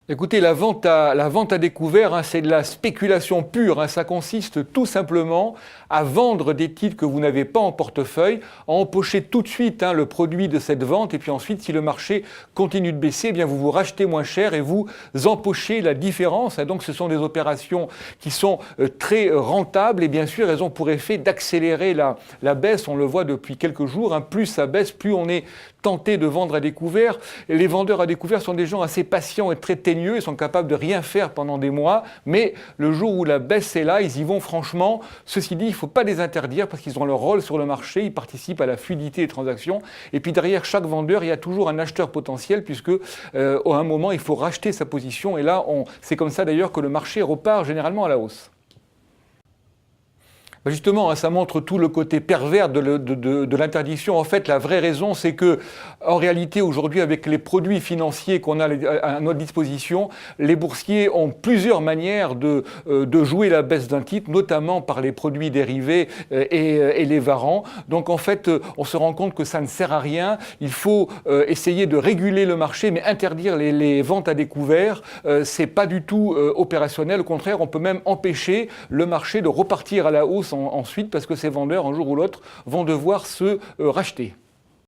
Écoutez, la vente à découvert, hein, c'est de la spéculation pure, hein. Ça consiste tout simplement à vendre des titres que vous n'avez pas en portefeuille, à empocher tout de suite, hein, le produit de cette vente, et puis ensuite, si le marché continue de baisser, eh bien vous vous rachetez moins cher et vous empochez la différence, hein. Donc ce sont des opérations qui sont très rentables, et bien sûr, elles ont pour effet d'accélérer la baisse. On le voit depuis quelques jours, hein. Plus ça baisse, plus on est tenté de vendre à découvert. Et les vendeurs à découvert sont des gens assez patients et très teigneux, ils sont capables de rien faire pendant des mois, mais le jour où la baisse est là, ils y vont franchement. Ceci dit, il ne faut pas les interdire parce qu'ils ont leur rôle sur le marché, ils participent à la fluidité des transactions, et puis derrière chaque vendeur, il y a toujours un acheteur potentiel, puisque à un moment, il faut racheter sa position, et là, c'est comme ça d'ailleurs que le marché repart généralement à la hausse. Justement, hein, ça montre tout le côté pervers de l'interdiction. En fait, la vraie raison, c'est que, en réalité, aujourd'hui, avec les produits financiers qu'on a à notre disposition, les boursiers ont plusieurs manières de jouer la baisse d'un titre, notamment par les produits dérivés et les varants. Donc, en fait, on se rend compte que ça ne sert à rien. Il faut essayer de réguler le marché, mais interdire les ventes à découvert, c'est pas du tout opérationnel. Au contraire, on peut même empêcher le marché de repartir à la hausse ensuite, parce que ces vendeurs, un jour ou l'autre, vont devoir se racheter.